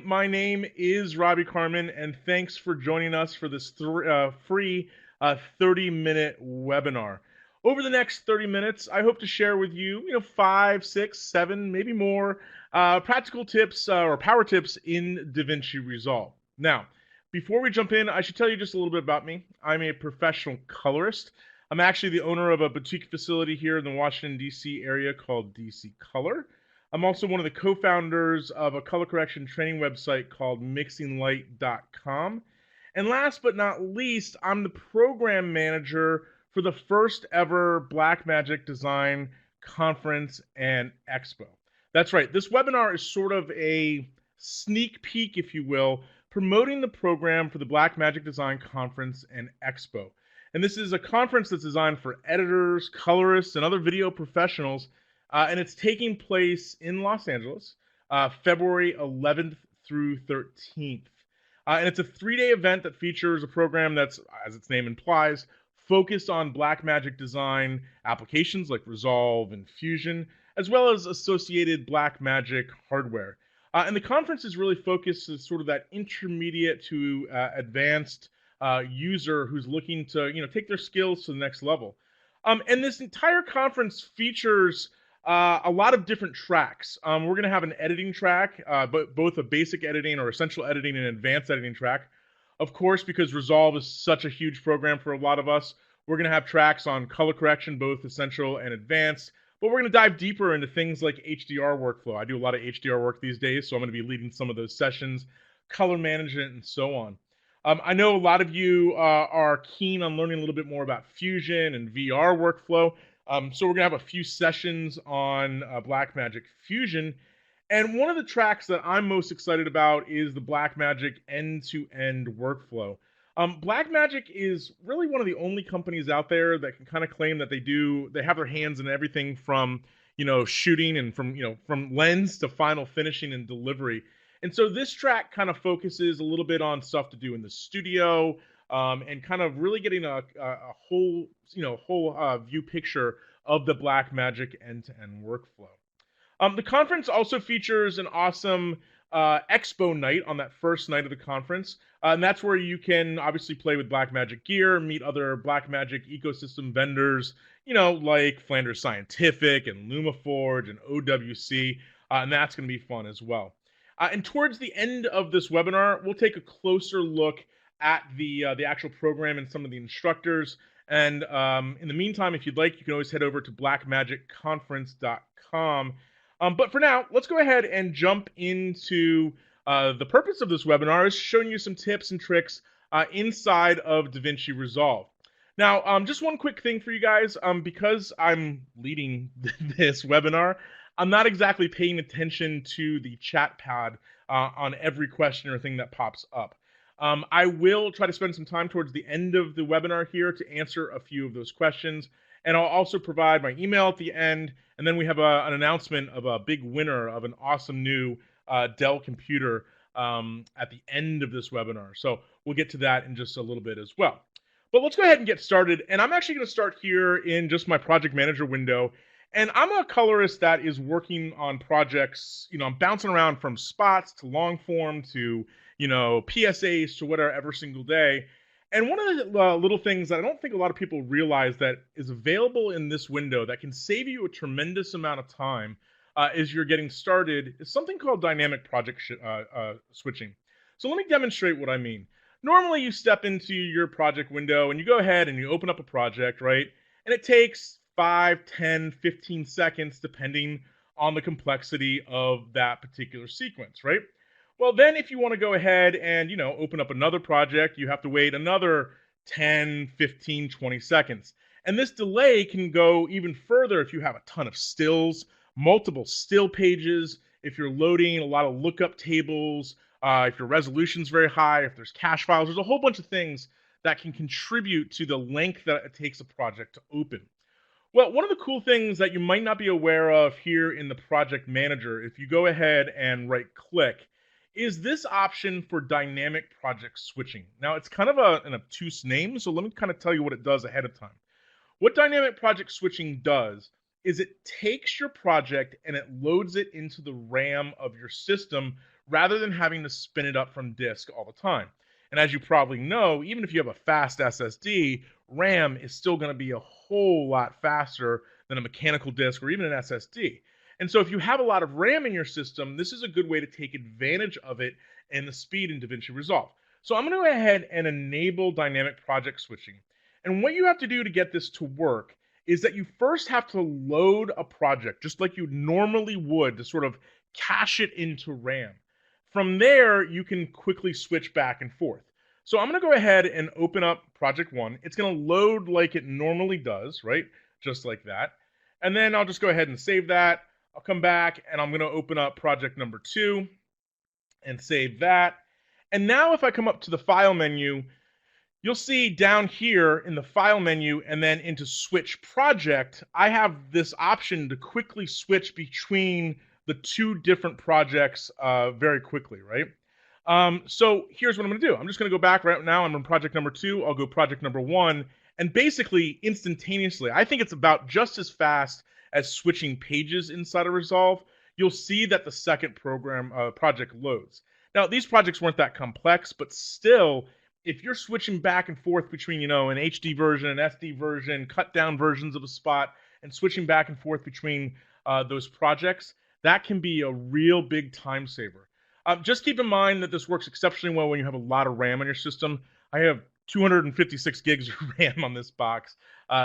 My name is Robbie Carman, and thanks for joining us for this free 30-minute webinar. Over the next 30 minutes, I hope to share with you, five, six, seven, maybe more practical tips or power tips in DaVinci Resolve. Now, before we jump in, I should tell you just a little bit about me. I'm a professional colorist. I'm actually the owner of a boutique facility here in the Washington, D.C. area called DC Color. I'm also one of the co-founders of a color correction training website called mixinglight.com. And last but not least, I'm the program manager for the first ever Blackmagic Design Conference and Expo. That's right, this webinar is sort of a sneak peek, if you will, promoting the program for the Blackmagic Design Conference and Expo. And this is a conference that's designed for editors, colorists, and other video professionals, and it's taking place in Los Angeles, February 11th through 13th. And it's a 3-day event that features a program that's, as its name implies, focused on Blackmagic design applications like Resolve and Fusion, as well as associated Blackmagic hardware. And the conference is really focused as sort of that intermediate to advanced user who's looking to, take their skills to the next level. And this entire conference features a lot of different tracks. We're going to have an editing track, but both a basic editing or essential editing and advanced editing track. Of course, because Resolve is such a huge program for a lot of us, we're going to have tracks on color correction, both essential and advanced. But we're going to dive deeper into things like HDR workflow. I do a lot of HDR work these days, so I'm going to be leading some of those sessions, color management, and so on. I know a lot of you are keen on learning a little bit more about Fusion and VR workflow. So we're going to have a few sessions on Blackmagic Fusion. And one of the tracks that I'm most excited about is the Blackmagic end-to-end workflow. Blackmagic is really one of the only companies out there that can kind of claim that they have their hands in everything from, shooting and from lens to final finishing and delivery. And so this track kind of focuses a little bit on stuff to do in the studio, and kind of really getting a whole view picture of the Blackmagic end-to-end workflow. The conference also features an awesome expo night on that first night of the conference, and that's where you can obviously play with Blackmagic gear, meet other Blackmagic ecosystem vendors, like Flanders Scientific and LumaForge and OWC, and that's going to be fun as well. And towards the end of this webinar, we'll take a closer look at the actual program and some of the instructors. And in the meantime, if you'd like, you can always head over to blackmagicconference.com. But for now, let's go ahead and jump into the purpose of this webinar is showing you some tips and tricks inside of DaVinci Resolve. Now, just one quick thing for you guys, because I'm leading this webinar, I'm not exactly paying attention to the chat pad on every question or thing that pops up. I will try to spend some time towards the end of the webinar here to answer a few of those questions, and I'll also provide my email at the end, and then we have an announcement of a big winner of an awesome new Dell computer at the end of this webinar. So we'll get to that in just a little bit as well. But let's go ahead and get started, and I'm actually going to start here in just my project manager window. And I'm a colorist that is working on projects, I'm bouncing around from spots to long form to, PSAs to whatever every single day. And one of the little things that I don't think a lot of people realize that is available in this window that can save you a tremendous amount of time as you're getting started is something called dynamic project switching. So let me demonstrate what I mean. Normally you step into your project window and you go ahead and you open up a project, right? And it takes 5, 10, 15 seconds, depending on the complexity of that particular sequence, right? Well, then if you want to go ahead and, open up another project, you have to wait another 10, 15, 20 seconds. And this delay can go even further if you have a ton of stills, multiple still pages, if you're loading a lot of lookup tables, if your resolution's very high, if there's cache files, there's a whole bunch of things that can contribute to the length that it takes a project to open. Well, one of the cool things that you might not be aware of here in the project manager, if you go ahead and right click, is this option for dynamic project switching. Now, it's kind of an obtuse name, so let me kind of tell you what it does ahead of time. What dynamic project switching does is it takes your project and it loads it into the RAM of your system rather than having to spin it up from disk all the time. And as you probably know, even if you have a fast SSD, RAM is still going to be a whole lot faster than a mechanical disk or even an SSD. And so if you have a lot of RAM in your system, this is a good way to take advantage of it and the speed in DaVinci Resolve. So I'm going to go ahead and enable dynamic project switching. And what you have to do to get this to work is that you first have to load a project just like you normally would to sort of cache it into RAM. From there, you can quickly switch back and forth. So I'm going to go ahead and open up project 1. It's going to load like it normally does, right? Just like that. And then I'll just go ahead and save that. I'll come back and I'm going to open up project number 2 and save that. And now if I come up to the file menu, you'll see down here in the file menu and then into switch project, I have this option to quickly switch between the two different projects very quickly, right? So here's what I'm going to do. I'm just going to go back right now. I'm on project number 2. I'll go project number 1. And basically, instantaneously, I think it's about just as fast as switching pages inside of Resolve. You'll see that the second project loads. Now, these projects weren't that complex, but still, if you're switching back and forth between, an HD version, an SD version, cut down versions of a spot, and switching back and forth between those projects, that can be a real big time saver. Just keep in mind that this works exceptionally well when you have a lot of RAM on your system. I have 256 gigs of RAM on this box,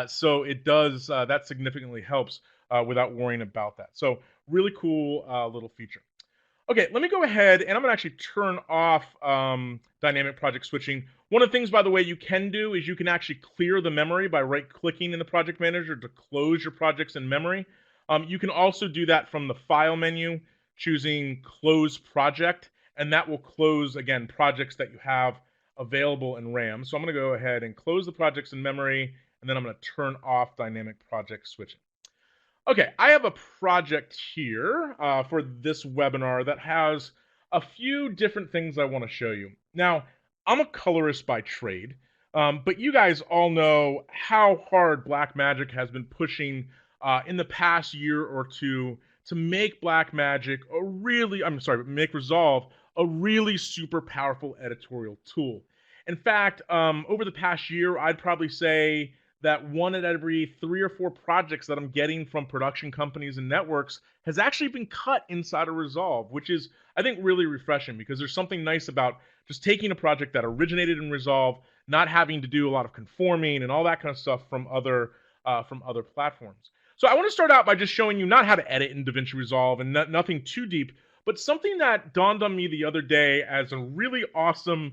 so it does, that significantly helps without worrying about that. So really cool little feature. Okay, let me go ahead and I'm gonna actually turn off dynamic project switching. One of the things, by the way, you can do is you can actually clear the memory by right-clicking in the project manager to close your projects in memory. You can also do that from the file menu, choosing close project, and that will close, again, projects that you have available in RAM. So I'm gonna go ahead and close the projects in memory, and then I'm gonna turn off dynamic project switching. Okay, I have a project here for this webinar that has a few different things I want to show you. Now, I'm a colorist by trade, but you guys all know how hard Blackmagic has been pushing in the past year or two to make make Resolve a really super powerful editorial tool. In fact, over the past year, I'd probably say that 1 at every 3 or 4 projects that I'm getting from production companies and networks has actually been cut inside of Resolve, which is, I think, really refreshing because there's something nice about just taking a project that originated in Resolve, not having to do a lot of conforming and all that kind of stuff from other platforms. So I want to start out by just showing you not how to edit in DaVinci Resolve and nothing too deep, but something that dawned on me the other day as a really awesome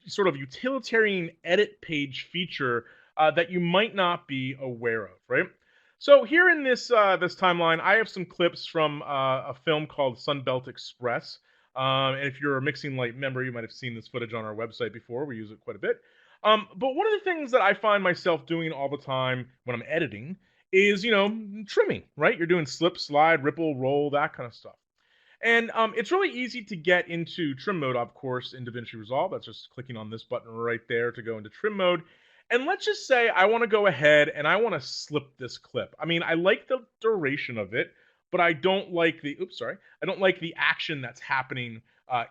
sort of utilitarian edit page feature that you might not be aware of, right? So here in this timeline, I have some clips from a film called Sunbelt Express. And if you're a Mixing Light member, you might have seen this footage on our website before. We use it quite a bit. But one of the things that I find myself doing all the time when I'm editing is, trimming, right? You're doing slip, slide, ripple, roll, that kind of stuff. And it's really easy to get into trim mode, of course, in DaVinci Resolve. That's just clicking on this button right there to go into trim mode. And let's just say I want to go ahead and I want to slip this clip. I mean, I like the duration of it, but I don't like the action that's happening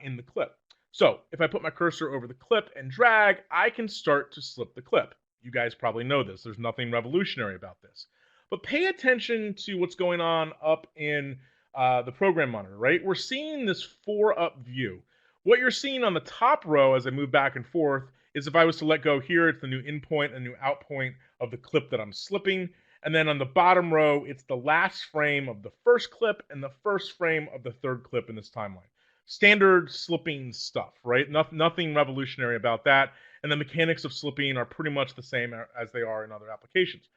in the clip. So if I put my cursor over the clip and drag, I can start to slip the clip. You guys probably know this. There's nothing revolutionary about this. But pay attention to what's going on up in the program monitor, right? We're seeing this 4-up view. What you're seeing on the top row as I move back and forth is if I was to let go here, it's the new in point and new out point of the clip that I'm slipping. And then on the bottom row, it's the last frame of the first clip and the first frame of the third clip in this timeline. Standard slipping stuff, right? Nothing revolutionary about that. And the mechanics of slipping are pretty much the same as they are in other applications.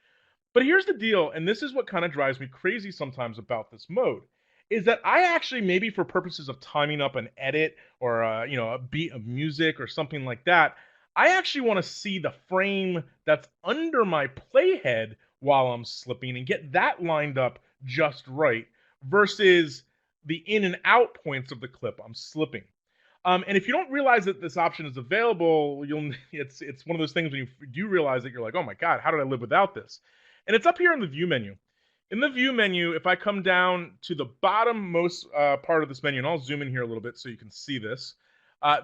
But here's the deal, and this is what kind of drives me crazy sometimes about this mode, is that I actually, maybe for purposes of timing up an edit or a beat of music or something like that, I actually want to see the frame that's under my playhead while I'm slipping and get that lined up just right versus the in and out points of the clip I'm slipping. And if you don't realize that this option is available, it's one of those things when you do realize that you're like, oh my God, how did I live without this? And it's up here in the view menu. In the view menu, if I come down to the bottommost part of this menu, and I'll zoom in here a little bit so you can see this,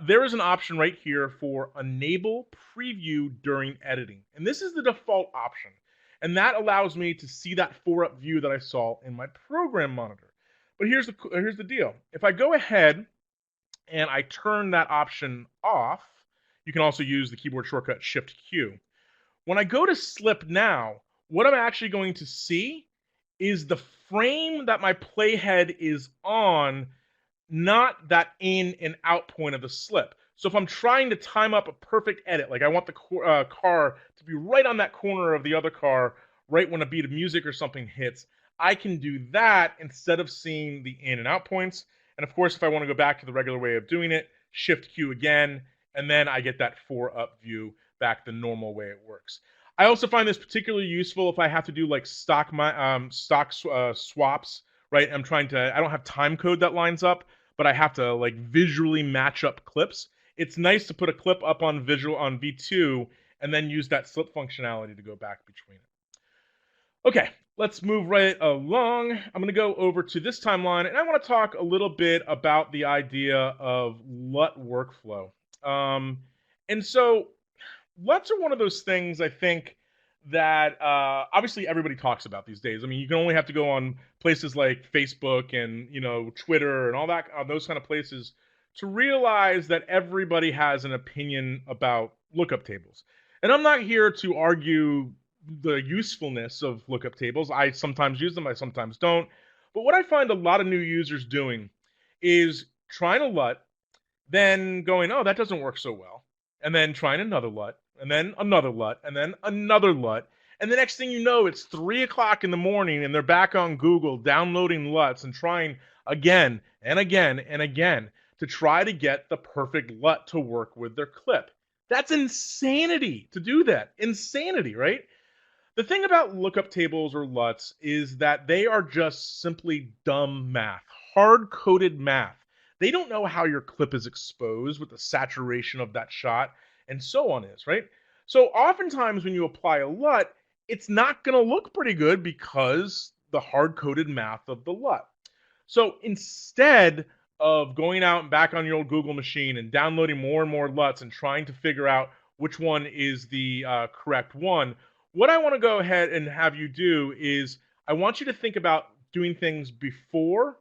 there is an option right here for enable preview during editing. And this is the default option. And that allows me to see that 4-up view that I saw in my program monitor. But here's the deal. If I go ahead and I turn that option off, you can also use the keyboard shortcut Shift Q. When I go to slip now, what I'm actually going to see is the frame that my playhead is on, not that in and out point of the slip. So if I'm trying to time up a perfect edit, like I want the car to be right on that corner of the other car, right when a beat of music or something hits, I can do that instead of seeing the in and out points. And of course, if I want to go back to the regular way of doing it, Shift Q again, and then I get that 4-up view back the normal way it works. I also find this particularly useful if I have to do like stock swaps, right? I don't have time code that lines up, but I have to like visually match up clips. It's nice to put a clip up on V2 and then use that slip functionality to go back between it. Okay, let's move right along. I'm going to go over to this timeline, and I want to talk a little bit about the idea of LUT workflow. And so LUTs are one of those things I think that obviously everybody talks about these days. I mean, you can only have to go on places like Facebook and Twitter and all that, those kind of places, to realize that everybody has an opinion about lookup tables. And I'm not here to argue the usefulness of lookup tables. I sometimes use them, I sometimes don't. But what I find a lot of new users doing is trying a LUT, then going, oh, that doesn't work so well, and then trying another LUT, and then another LUT, and then another LUT. And the next thing you know, it's 3 o'clock in the morning, and they're back on Google downloading LUTs and trying again and again and again to try to get the perfect LUT to work with their clip. That's insanity to do that. Insanity, right? The thing about lookup tables or LUTs is that they are just simply dumb math, hard-coded math. They don't know how your clip is exposed with the saturation of that shot and so on is, right? So oftentimes when you apply a LUT, it's not going to look pretty good because the hard-coded math of the LUT. So instead of going out and back on your old Google machine and downloading more and more LUTs and trying to figure out which one is the correct one, what I want to go ahead and have you do is I want you to think about doing things before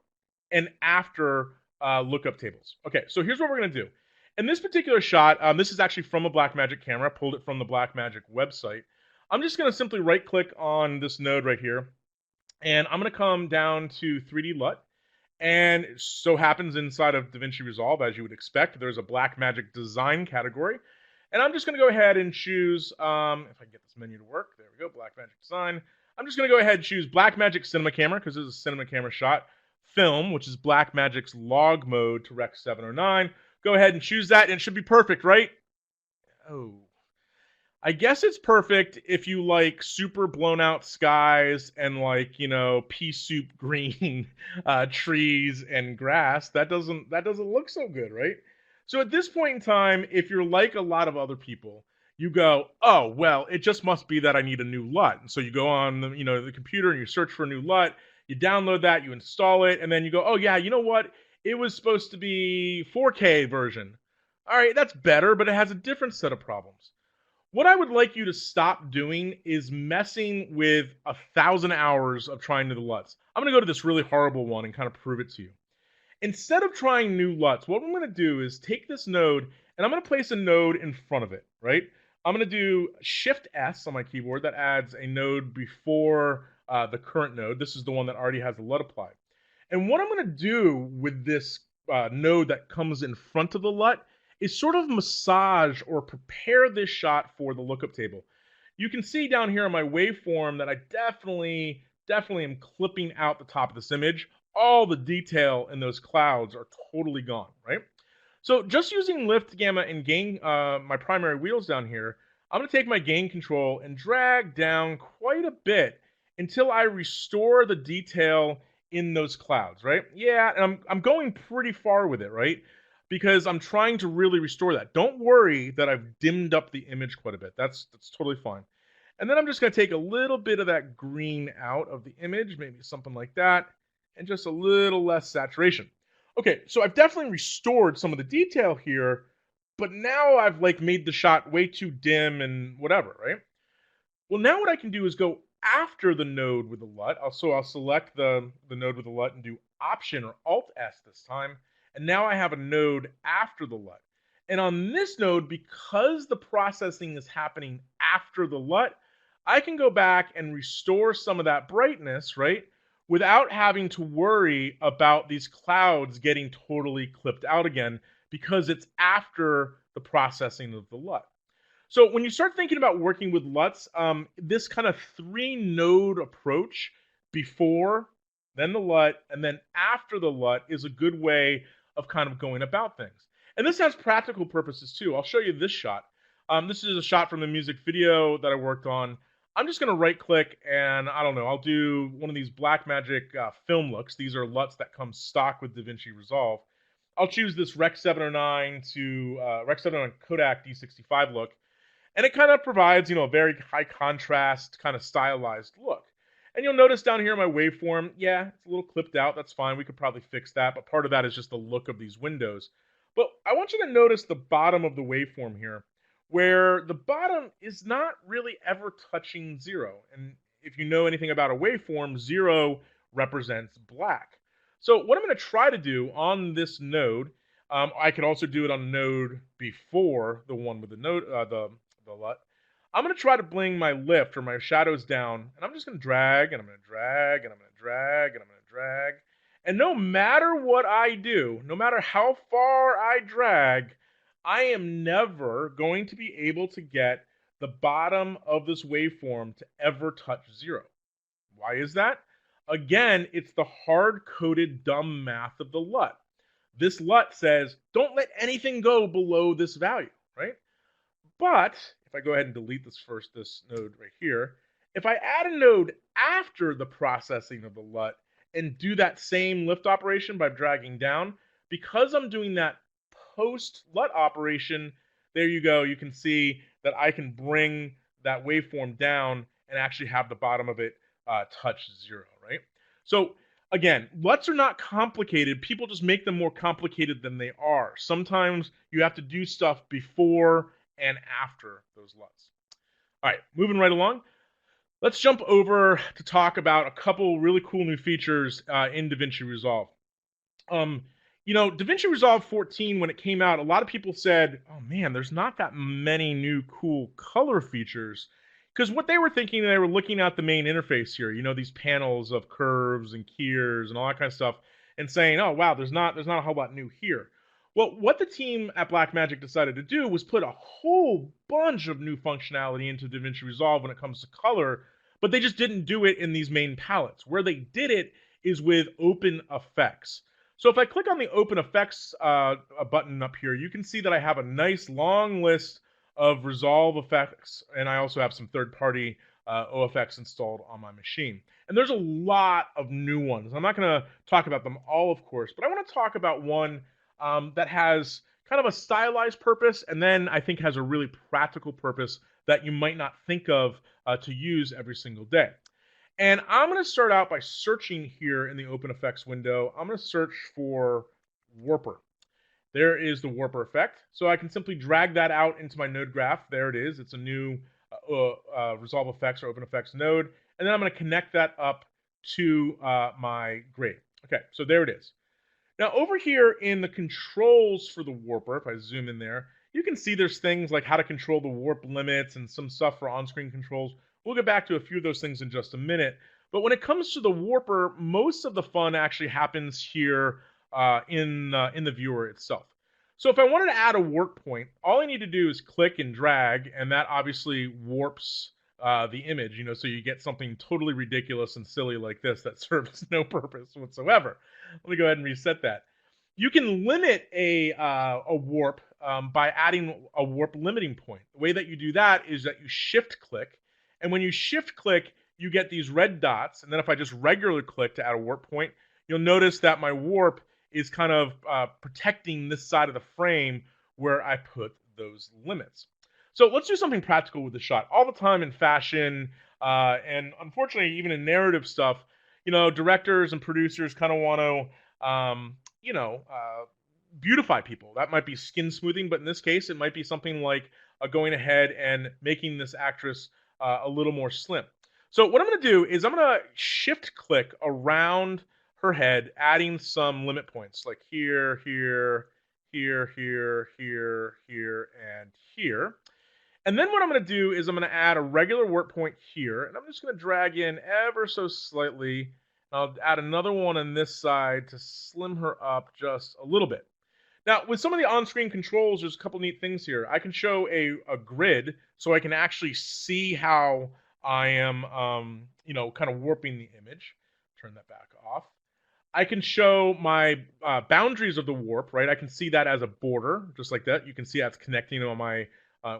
and after lookup tables. Okay, so here's what we're going to do. In this particular shot, this is actually from a Blackmagic camera. I pulled it from the Blackmagic website. I'm just going to simply right-click on this node right here, and I'm going to come down to 3D LUT. And it so happens inside of DaVinci Resolve, as you would expect, there's a Blackmagic design category. And I'm just going to go ahead and choose, if I can get this menu to work, there we go, Blackmagic design. I'm just going to go ahead and choose Blackmagic Cinema Camera, because this is a cinema camera shot. Film, which is Blackmagic's log mode to Rec 709. Go ahead and choose that, and it should be perfect, right? Oh. I guess it's perfect if you like super blown out skies and like, pea soup green trees and grass. That doesn't look so good, right? So at this point in time, if you're like a lot of other people, you go, oh, well, it just must be that I need a new LUT. And so you go on the computer and you search for a new LUT, you download that, you install it, and then you go, oh yeah, you know what? It was supposed to be 4K version. All right, that's better, but it has a different set of problems. What I would like you to stop doing is messing with 1,000 hours of trying to the LUTs. I'm going to go to this really horrible one and kind of prove it to you. Instead of trying new LUTs, what I'm going to do is take this node and I'm going to place a node in front of it, right? I'm going to do Shift S on my keyboard. That adds a node before the current node. This is the one that already has the LUT applied. And what I'm going to do with this node that comes in front of the LUT is sort of massage or prepare this shot for the lookup table. You can see down here on my waveform that I definitely am clipping out the top of this image. All the detail in those clouds are totally gone, right? So just using lift, gamma, and gain, my primary wheels down here, I'm going to take my gain control and drag down quite a bit until I restore the detail in those clouds, right? Yeah, and I'm going pretty far with it, right? Because I'm trying to really restore that. Don't worry that I've dimmed up the image quite a bit. That's totally fine. And then I'm just going to take a little bit of that green out of the image, maybe something like that, and just a little less saturation. Okay, so I've definitely restored some of the detail here, but now I've like made the shot way too dim and whatever, right? Well, now what I can do is go after the node with the LUT. I'll select the node with the LUT and do Option or Alt S this time. And now I have a node after the LUT. And on this node, because the processing is happening after the LUT, I can go back and restore some of that brightness, right? Without having to worry about these clouds getting totally clipped out again because it's after the processing of the LUT. So when you start thinking about working with LUTs, this kind of 3-node approach before, then the LUT, and then after the LUT is a good way of kind of going about things. And this has practical purposes too. I'll show you this shot. This is a shot from the music video that I worked on. I'm just going to right click and I don't know, I'll do one of these Blackmagic film looks. These are LUTs that come stock with DaVinci Resolve. I'll choose this Rec 709 to Rec 709 Kodak D65 look. And it kind of provides, a very high contrast, kind of stylized look. And you'll notice down here in my waveform, yeah, it's a little clipped out. That's fine. We could probably fix that. But part of that is just the look of these windows. But I want you to notice the bottom of the waveform here, where the bottom is not really ever touching 0. And if you know anything about a waveform, 0 represents black. So what I'm going to try to do on this node, I could also do it on a node before the one with the node, the LUT. I'm going to try to bring my lift or my shadows down, and I'm just going to drag, and I'm going to drag, and I'm going to drag, and I'm going to drag. And no matter what I do, no matter how far I drag, I am never going to be able to get the bottom of this waveform to ever touch 0. Why is that? Again, it's the hard-coded dumb math of the LUT. This LUT says, don't let anything go below this value, right? But if I go ahead and delete this node right here, if I add a node after the processing of the LUT and do that same lift operation by dragging down, because I'm doing that post LUT operation, there you go. You can see that I can bring that waveform down and actually have the bottom of it touch 0, right? So again, LUTs are not complicated. People just make them more complicated than they are. Sometimes you have to do stuff before and after those LUTs. All right, moving right along. Let's jump over to talk about a couple really cool new features in DaVinci Resolve. DaVinci Resolve 14, when it came out, a lot of people said, oh man, there's not that many new cool color features. Because what they were thinking, they were looking at the main interface here, these panels of curves and keyers and all that kind of stuff, and saying, oh wow, there's not a whole lot new here. Well, what the team at Blackmagic decided to do was put a whole bunch of new functionality into DaVinci Resolve when it comes to color, but they just didn't do it in these main palettes. Where they did it is with Open Effects. So if I click on the Open Effects button up here, you can see that I have a nice long list of Resolve effects, and I also have some third-party OFX installed on my machine. And there's a lot of new ones. I'm not going to talk about them all, of course, but I want to talk about one that has kind of a stylized purpose, and then I think has a really practical purpose that you might not think of to use every single day. And I'm going to start out by searching here in the Open Effects window. I'm going to search for Warper. There is the Warper effect. So I can simply drag that out into my node graph. There it is. It's a new Resolve Effects or Open Effects node. And then I'm going to connect that up to my grid. Okay, so there it is. Now over here in the controls for the Warper, if I zoom in there, you can see there's things like how to control the warp limits and some stuff for on-screen controls. We'll get back to a few of those things in just a minute. But when it comes to the Warper, most of the fun actually happens here in the viewer itself. So if I wanted to add a warp point, all I need to do is click and drag, and that obviously warps the image, so you get something totally ridiculous and silly like this that serves no purpose whatsoever. Let me go ahead and reset that. You can limit a warp by adding a warp limiting point. The way that you do that is that you shift click, and when you shift click, you get these red dots, and then if I just regular click to add a warp point, you'll notice that my warp is kind of protecting this side of the frame where I put those limits. So let's do something practical with the shot. All the time in fashion, and unfortunately, even in narrative stuff, directors and producers kind of want to, beautify people. That might be skin smoothing, but in this case, it might be something like going ahead and making this actress a little more slim. So what I'm going to do is I'm going to shift click around her head, adding some limit points like here, here, here, here, here, here, and here. And then what I'm going to do is I'm going to add a regular warp point here, and I'm just going to drag in ever so slightly. I'll add another one on this side to slim her up just a little bit. Now, with some of the on-screen controls, there's a couple neat things here. I can show a grid, so I can actually see how I am, kind of warping the image. Turn that back off. I can show my boundaries of the warp, right? I can see that as a border, just like that. You can see that's connecting on my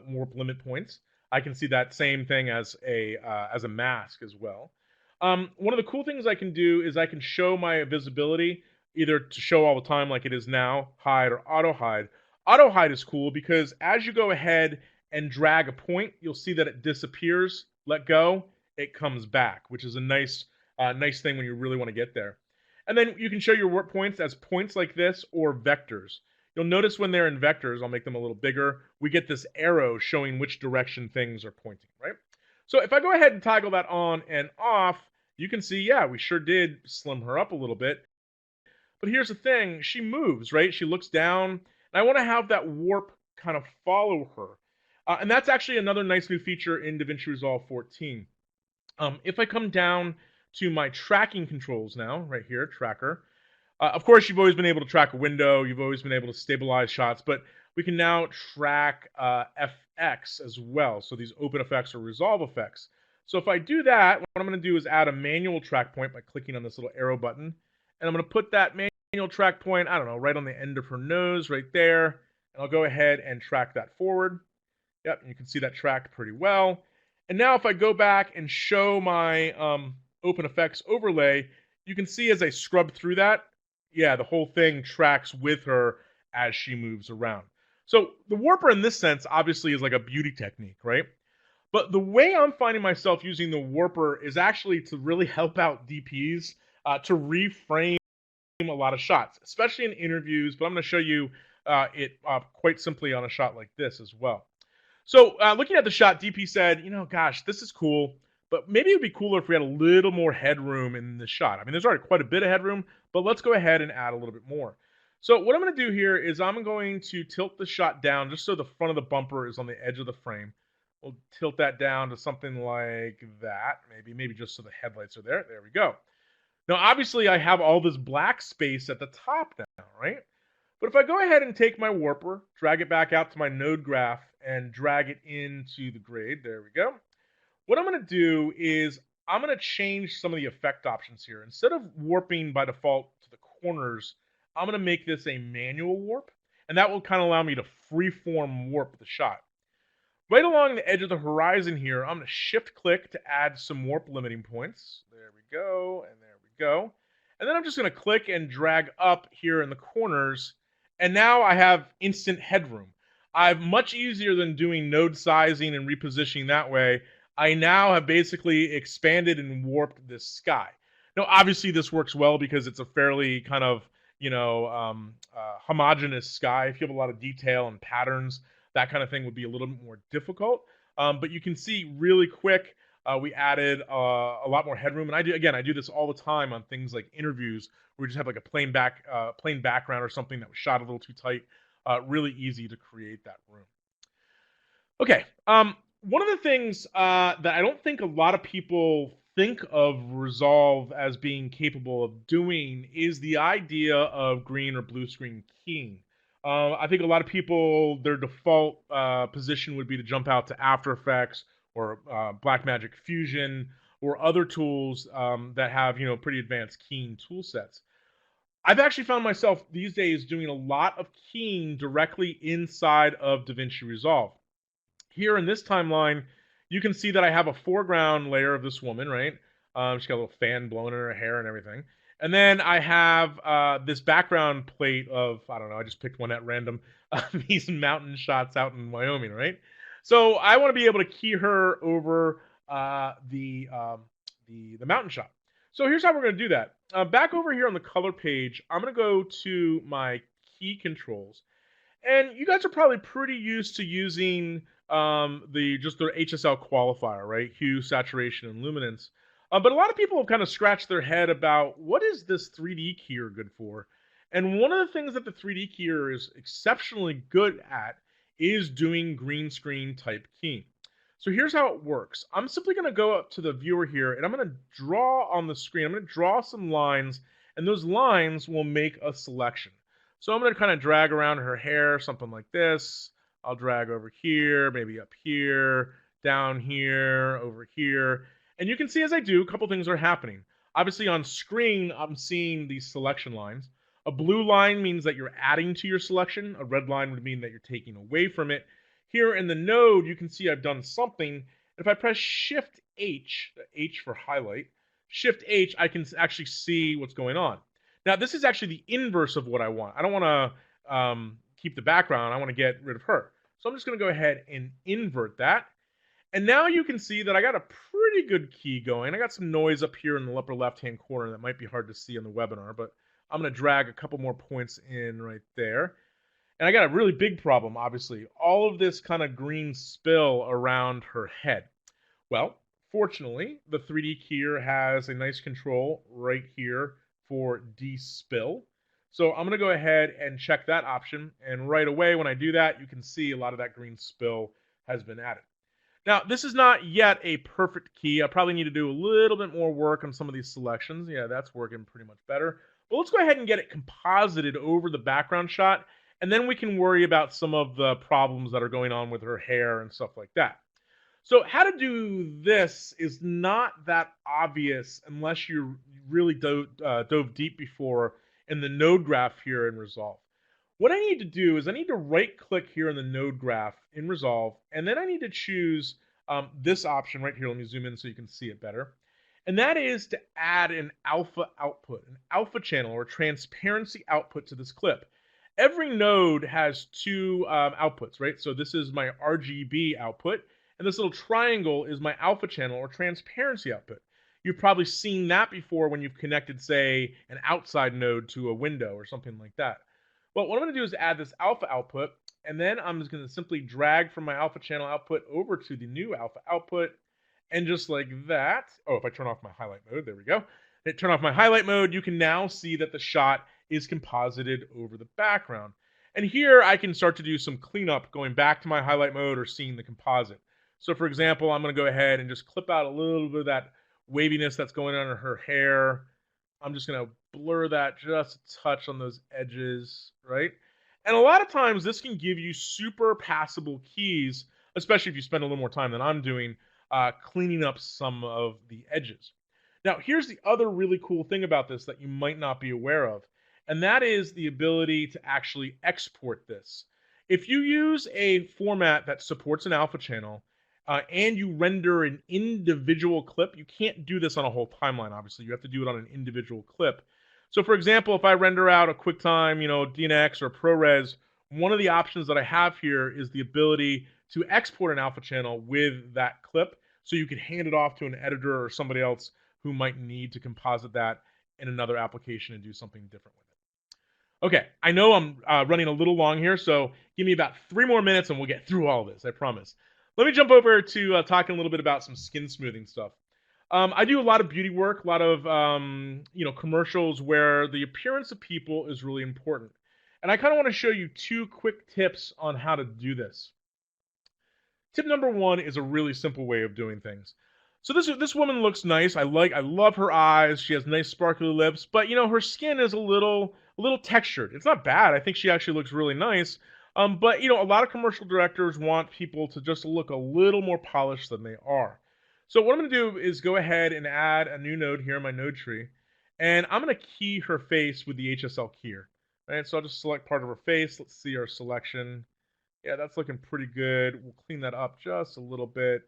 warp limit points. I can see that same thing as a mask as well. One of the cool things I can do is I can show my visibility either to show all the time like it is now, hide, or auto hide. Auto hide is cool because as you go ahead and drag a point, you'll see that it disappears. Let go, it comes back, which is a nice thing when you really want to get there. And then you can show your warp points as points like this or vectors. You'll notice when they're in vectors, I'll make them a little bigger, we get this arrow showing which direction things are pointing, right? So if I go ahead and toggle that on and off, you can see, yeah, we sure did slim her up a little bit. But here's the thing, she moves, right? She looks down, and I want to have that warp kind of follow her. And that's actually another nice new feature in DaVinci Resolve 14. If I come down to my tracking controls now, right here, tracker, of course, you've always been able to track a window, you've always been able to stabilize shots, but we can now track FX as well. So these open effects or resolve effects. So if I do that, what I'm going to do is add a manual track point by clicking on this little arrow button. And I'm going to put that manual track point, I don't know, right on the end of her nose, right there. And I'll go ahead and track that forward. Yep, and you can see that tracked pretty well. And now if I go back and show my open effects overlay, you can see as I scrub through that, yeah, the whole thing tracks with her as she moves around. So the warper in this sense obviously is like a beauty technique, right? But the way I'm finding myself using the warper is actually to really help out DPs to reframe a lot of shots, especially in interviews, but I'm going to show you it quite simply on a shot like this as well. So looking at the shot, DP said, gosh, this is cool, but maybe it would be cooler if we had a little more headroom in the shot. I mean, there's already quite a bit of headroom, but let's go ahead and add a little bit more. So what I'm going to do here is I'm going to tilt the shot down just so the front of the bumper is on the edge of the frame. We'll tilt that down to something like that, maybe just so the headlights are there. There we go. Now, obviously, I have all this black space at the top now, right? But if I go ahead and take my warper, drag it back out to my node graph, and drag it into the grade, there we go. What I'm going to do is I'm going to change some of the effect options here. Instead of warping by default to the corners, I'm going to make this a manual warp, and that will kind of allow me to freeform warp the shot. Right along the edge of the horizon here, I'm going to shift click to add some warp limiting points. There we go, and there we go. And then I'm just going to click and drag up here in the corners, and now I have instant headroom. I'm much easier than doing node sizing and repositioning that way. I now have basically expanded and warped this sky. Now, obviously, this works well because it's a fairly kind of, homogeneous sky. If you have a lot of detail and patterns, that kind of thing would be a little bit more difficult. But you can see really quick, we added a lot more headroom. And I do this all the time on things like interviews where we just have like a plain background or something that was shot a little too tight. Really easy to create that room. Okay. One of the things that I don't think a lot of people think of Resolve as being capable of doing is the idea of green or blue screen keying. I think a lot of people, their default position would be to jump out to After Effects or Blackmagic Fusion or other tools that have pretty advanced keying tool sets. I've actually found myself these days doing a lot of keying directly inside of DaVinci Resolve. Here in this timeline, you can see that I have a foreground layer of this woman, right? She's got a little fan blowing in her hair and everything. And then I have this background plate of, I don't know, I just picked one at random, these mountain shots out in Wyoming, right? So I want to be able to key her over the mountain shot. So here's how we're going to do that. Back over here on the color page, I'm going to go to my key controls. And you guys are probably pretty used to using their HSL qualifier, right? Hue, saturation, and luminance. But a lot of people have kind of scratched their head about what is this 3D keyer good for? And one of the things that the 3D keyer is exceptionally good at is doing green screen type keying. So here's how it works. I'm simply going to go up to the viewer here and I'm going to draw on the screen. I'm going to draw some lines, and those lines will make a selection. So I'm going to kind of drag around her hair, something like this. I'll drag over here, maybe up here, down here, over here. And you can see as I do, a couple things are happening. Obviously on screen, I'm seeing these selection lines. A blue line means that you're adding to your selection. A red line would mean that you're taking away from it. Here in the node, you can see I've done something. If I press Shift H, H for highlight, Shift H, I can actually see what's going on. Now, this is actually the inverse of what I want. I don't want to keep the background. I want to get rid of her. So I'm just going to go ahead and invert that. And now you can see that I got a pretty good key going. I got some noise up here in the upper left-hand corner that might be hard to see on the webinar, but I'm going to drag a couple more points in right there. And I got a really big problem, obviously. All of this kind of green spill around her head. Well, fortunately, the 3D keyer has a nice control right here for despill. So I'm going to go ahead and check that option. And right away, when I do that, you can see a lot of that green spill has been added. Now, this is not yet a perfect key. I probably need to do a little bit more work on some of these selections. Yeah, that's working pretty much better. But let's go ahead and get it composited over the background shot, and then we can worry about some of the problems that are going on with her hair and stuff like that. So how to do this is not that obvious unless you really dove deep before in the node graph here in Resolve. What I need to do is I need to right-click here in the node graph in Resolve, and then I need to choose this option right here. Let me zoom in so you can see it better. And that is to add an alpha output, an alpha channel or transparency output to this clip. Every node has two outputs, right? So this is my RGB output, and this little triangle is my alpha channel or transparency output. You've probably seen that before when you've connected, say, an outside node to a window or something like that. Well, what I'm going to do is add this alpha output, and then I'm just going to simply drag from my alpha channel output over to the new alpha output, and just like that. Oh, if I turn off my highlight mode, there we go. Turn off my highlight mode, you can now see that the shot is composited over the background. And here I can start to do some cleanup going back to my highlight mode or seeing the composite. So for example, I'm going to go ahead and just clip out a little bit of that waviness that's going on in her hair. I'm just going to blur that just a touch on those edges, right? And a lot of times this can give you super passable keys, especially if you spend a little more time than I'm doing cleaning up some of the edges. Now, here's the other really cool thing about this that you might not be aware of, and that is the ability to actually export this. If you use a format that supports an alpha channel and you render an individual clip, you can't do this on a whole timeline, obviously. You have to do it on an individual clip. So, for example, if I render out a QuickTime, DNX or ProRes, one of the options that I have here is the ability to export an alpha channel with that clip, so you can hand it off to an editor or somebody else who might need to composite that in another application and do something different with it. Okay, I know I'm running a little long here, so give me about 3 more minutes and we'll get through all this, I promise. Let me jump over to talking a little bit about some skin smoothing stuff. I do a lot of beauty work, a lot of commercials where the appearance of people is really important. And I kind of want to show you 2 quick tips on how to do this. Tip number 1 is a really simple way of doing things. So this woman looks nice. I love her eyes. She has nice sparkly lips, but her skin is a little textured. It's not bad. I think she actually looks really nice. But a lot of commercial directors want people to just look a little more polished than they are. So what I'm going to do is go ahead and add a new node here in my node tree, and I'm going to key her face with the HSL keyer. Right? So I'll just select part of her face. Let's see our selection. Yeah, that's looking pretty good. We'll clean that up just a little bit.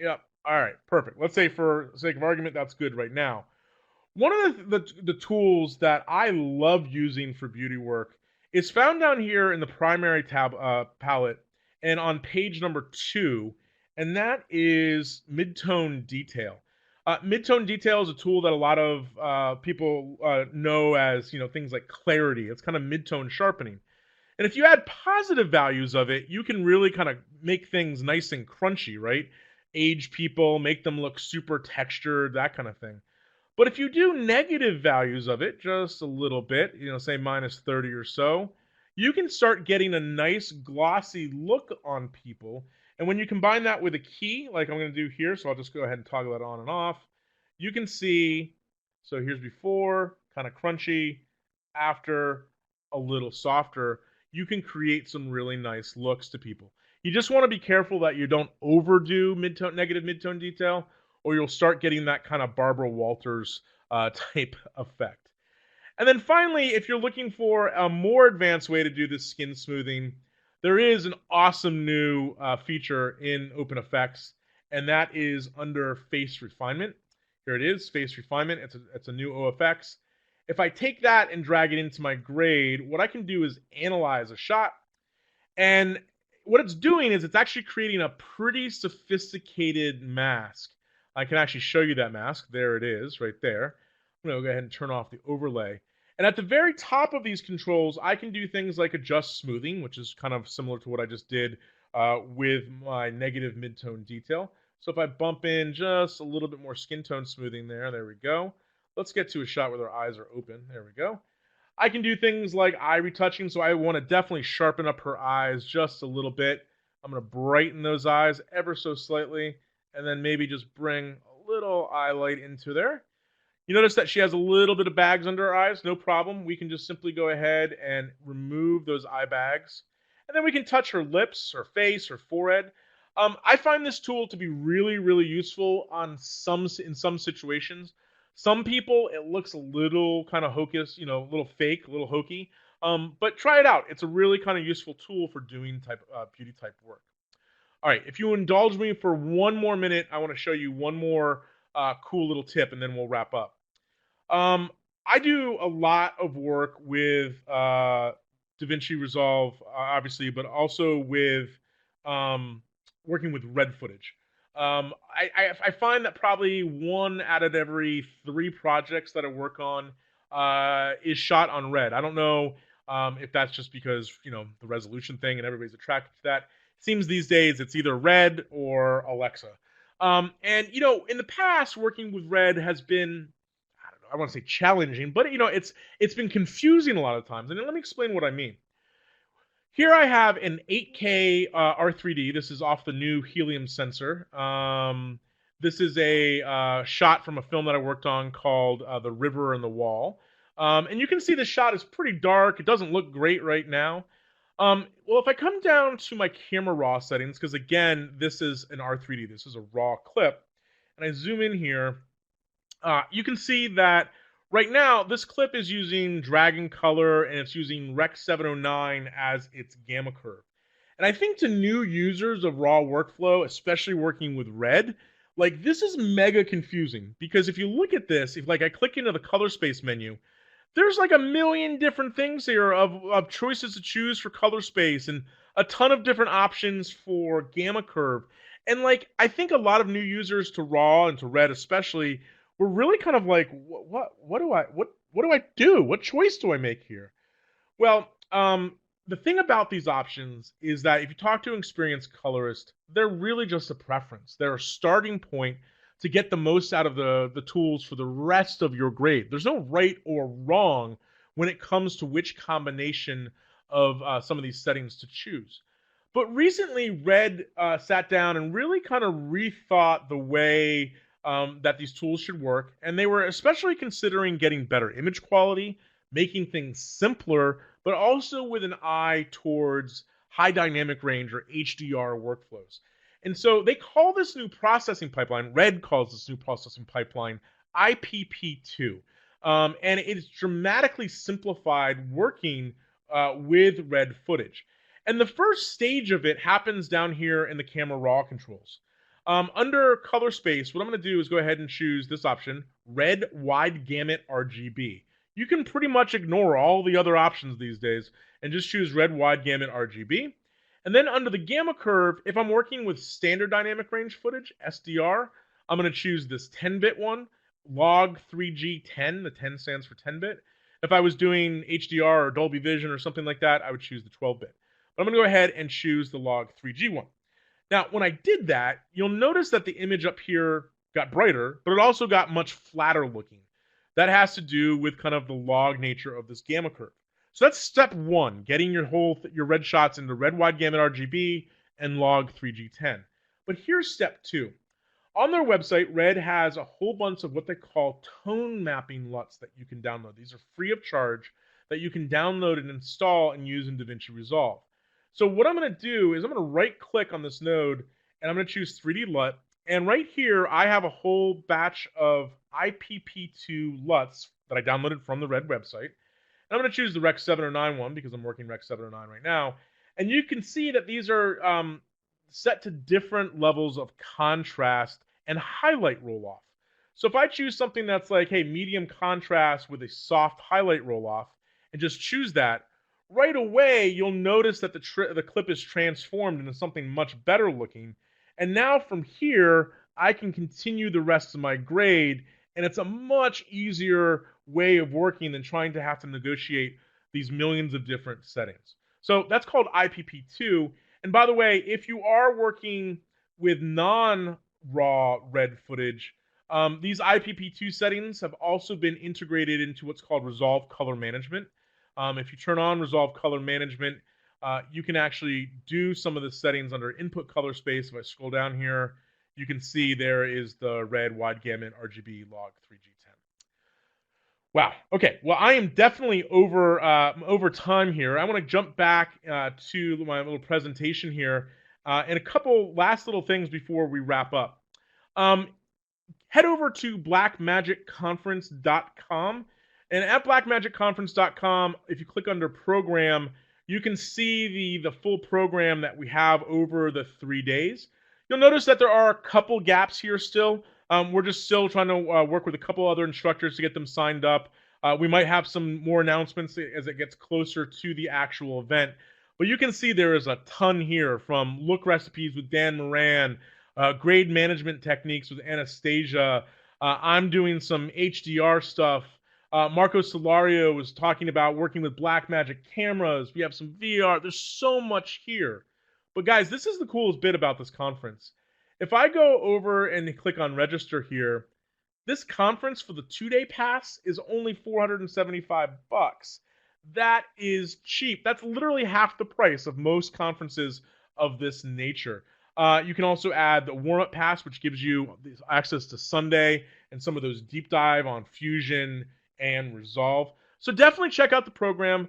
Yep. All right, perfect. Let's say for sake of argument, that's good right now. One of the tools that I love using for beauty work is found down here in the primary tab palette, and on page number 2, and that is midtone detail. Midtone detail is a tool that a lot of people know as, things like clarity. It's kind of midtone sharpening. And if you add positive values of it, you can really kind of make things nice and crunchy, right? Age people, make them look super textured, that kind of thing. But if you do negative values of it, just a little bit, say minus 30 or so, you can start getting a nice glossy look on people. And when you combine that with a key, like I'm going to do here, so I'll just go ahead and toggle that on and off, you can see, so here's before, kind of crunchy, after, a little softer. You can create some really nice looks to people. You just want to be careful that you don't overdo negative midtone detail, or you'll start getting that kind of Barbara Walters type effect. And then finally, if you're looking for a more advanced way to do this skin smoothing, there is an awesome new feature in OpenFX, and that is under face refinement. Here it is, face refinement. It's a new OFX. If I take that and drag it into my grade, what I can do is analyze a shot. And what it's doing is it's actually creating a pretty sophisticated mask. I can actually show you that mask. There it is, right there. I'm going to go ahead and turn off the overlay. And at the very top of these controls, I can do things like adjust smoothing, which is kind of similar to what I just did with my negative midtone detail. So if I bump in just a little bit more skin tone smoothing there we go. Let's get to a shot where their eyes are open. There we go. I can do things like eye retouching, so I want to definitely sharpen up her eyes just a little bit. I'm going to brighten those eyes ever so slightly, and then maybe just bring a little eye light into there. You notice that she has a little bit of bags under her eyes. No problem. We can just simply go ahead and remove those eye bags. And then we can touch her lips, her face, her forehead. I find this tool to be really, really useful in some situations. Some people, it looks a little kind of hocus, a little fake, a little hokey. But try it out. It's a really kind of useful tool for doing beauty type work. All right, if you indulge me for one more minute, I want to show you one more cool little tip, and then we'll wrap up. I do a lot of work with DaVinci Resolve, obviously, but also with working with red footage. I find that probably 1 out of every 3 projects that I work on is shot on red. I don't know if that's just because, the resolution thing and everybody's attracted to that. It seems these days it's either red or Alexa. And, in the past, working with red has been, I don't know, I want to say challenging, but, it's been confusing a lot of times. And let me explain what I mean. Here I have an 8K R3D. This is off the new helium sensor. This is a shot from a film that I worked on called The River and the Wall. And you can see the shot is pretty dark. It doesn't look great right now. Well, if I come down to my camera raw settings, because again, this is an R3D. This is a raw clip. And I zoom in here, you can see that right now, this clip is using Dragon Color, and it's using Rec 709 as its gamma curve. And I think to new users of raw workflow, especially working with red, like this is mega confusing. Because if you look at this, if like I click into the color space menu, there's like a million different things here of choices to choose for color space and a ton of different options for gamma curve. And like I think a lot of new users to raw and to red especially, we're really kind of like, what do I do? What choice do I make here? Well, the thing about these options is that if you talk to an experienced colorist, they're really just a preference. They're a starting point to get the most out of the tools for the rest of your grade. There's no right or wrong when it comes to which combination of some of these settings to choose. But recently, Red sat down and really kind of rethought the way that these tools should work, and they were especially considering getting better image quality, making things simpler, but also with an eye towards high dynamic range or HDR workflows. And so they call this new processing pipeline, Red calls this new processing pipeline IPP2. And it is dramatically simplified working with red footage. And the first stage of it happens down here in the camera raw controls. Under color space, what I'm going to do is go ahead and choose this option, Red Wide Gamut RGB. You can pretty much ignore all the other options these days and just choose Red Wide Gamut RGB. And then under the gamma curve, if I'm working with standard dynamic range footage, SDR, I'm going to choose this 10-bit one, log 3G10. The 10 stands for 10-bit. If I was doing HDR or Dolby Vision or something like that, I would choose the 12-bit. But I'm going to go ahead and choose the log 3G one. Now, when I did that, you'll notice that the image up here got brighter, but it also got much flatter looking. That has to do with kind of the log nature of this gamma curve. So that's step one, getting your red shots into red wide gamut RGB and log 3G10. But here's step two. On their website, Red has a whole bunch of what they call tone mapping LUTs that you can download. These are free of charge that you can download and install and use in DaVinci Resolve. So what I'm going to do is I'm going to right click on this node and I'm going to choose 3D LUT. And right here, I have a whole batch of IPP2 LUTs that I downloaded from the Red website. And I'm going to choose the Rec 709 one because I'm working Rec 709 right now. And you can see that these are set to different levels of contrast and highlight roll-off. So if I choose something that's like, hey, medium contrast with a soft highlight roll-off, and just choose that, right away you'll notice that the clip is transformed into something much better looking. And now from here, I can continue the rest of my grade, and it's a much easier way of working than trying to have to negotiate these millions of different settings. So that's called IPP2. And by the way, if you are working with non-raw red footage, these IPP2 settings have also been integrated into what's called Resolve Color Management. If you turn on Resolve Color Management, you can actually do some of the settings under Input Color Space. If I scroll down here, you can see there is the red wide gamut RGB log 3G10. Wow. Okay. Well, I am definitely over time here. I want to jump back to my little presentation here and a couple last little things before we wrap up. Head over to blackmagicconference.com. And at blackmagicconference.com, if you click under program, you can see the full program that we have over the 3 days. You'll notice that there are a couple gaps here still. We're just still trying to work with a couple other instructors to get them signed up. We might have some more announcements as it gets closer to the actual event. But you can see there is a ton here, from look recipes with Dan Moran, grade management techniques with Anastasia. I'm doing some HDR stuff. Marco Solario was talking about working with Blackmagic cameras. We have some VR. There's so much here. But guys, this is the coolest bit about this conference. If I go over and click on register here, this conference for the 2-day pass is only $475. That is cheap. That's literally half the price of most conferences of this nature. You can also add the warm-up pass, which gives you access to Sunday and some of those deep dive on Fusion and Resolve. So definitely check out the program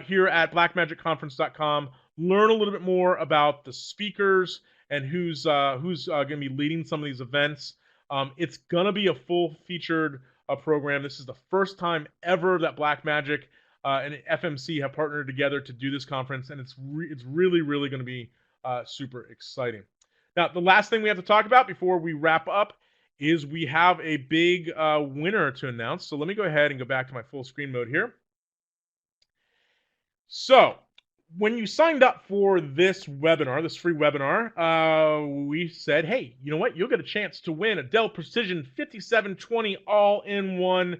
here at blackmagicconference.com. Learn a little bit more about the speakers and who's going to be leading some of these events. It's going to be a full-featured program. This is the first time ever that Blackmagic and FMC have partnered together to do this conference, and it's really, really going to be super exciting. Now, the last thing we have to talk about before we wrap up is we have a big winner to announce. So let me go ahead and go back to my full screen mode here. So when you signed up for this webinar, this free webinar, we said, hey, you know what? You'll get a chance to win a Dell Precision 5720 all-in-one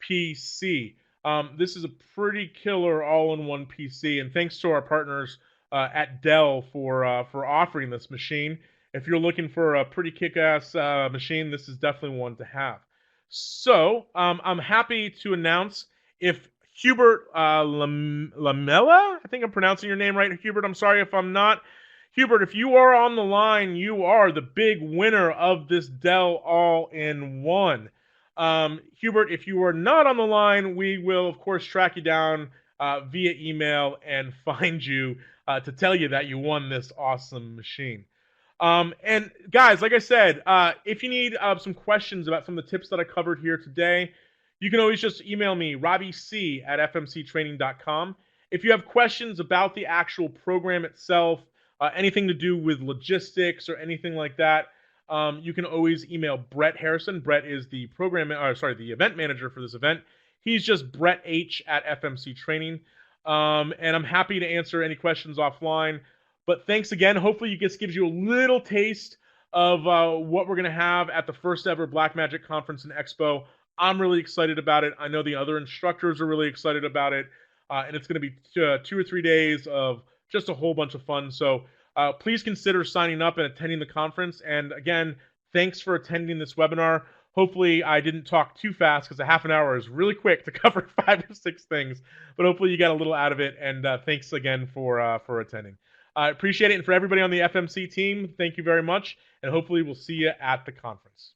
PC. This is a pretty killer all-in-one PC, and thanks to our partners at Dell for offering this machine. If you're looking for a pretty kick-ass machine, this is definitely one to have. So I'm happy to announce, if Hubert Lamella, I think I'm pronouncing your name right, Hubert, I'm sorry if I'm not. Hubert, if you are on the line, you are the big winner of this Dell all-in-one. Hubert, if you are not on the line, we will, of course, track you down via email and find you to tell you that you won this awesome machine. And guys, like I said, if you need some questions about some of the tips that I covered here today, you can always just email me, robbiec@fmctraining.com. If you have questions about the actual program itself, anything to do with logistics or anything like that, you can always email Brett Harrison. Brett is the the event manager for this event. He's just Brett H at FMC Training. And I'm happy to answer any questions offline. But thanks again. Hopefully, it just gives you a little taste of what we're going to have at the first ever Blackmagic conference and expo. I'm really excited about it. I know the other instructors are really excited about it. And it's going to be 2 or 3 days of just a whole bunch of fun. So please consider signing up and attending the conference. And again, thanks for attending this webinar. Hopefully, I didn't talk too fast because a half an hour is really quick to cover 5 or 6 things. But hopefully, you got a little out of it. And thanks again for attending. I appreciate it. And for everybody on the FMC team, thank you very much. And hopefully, we'll see you at the conference.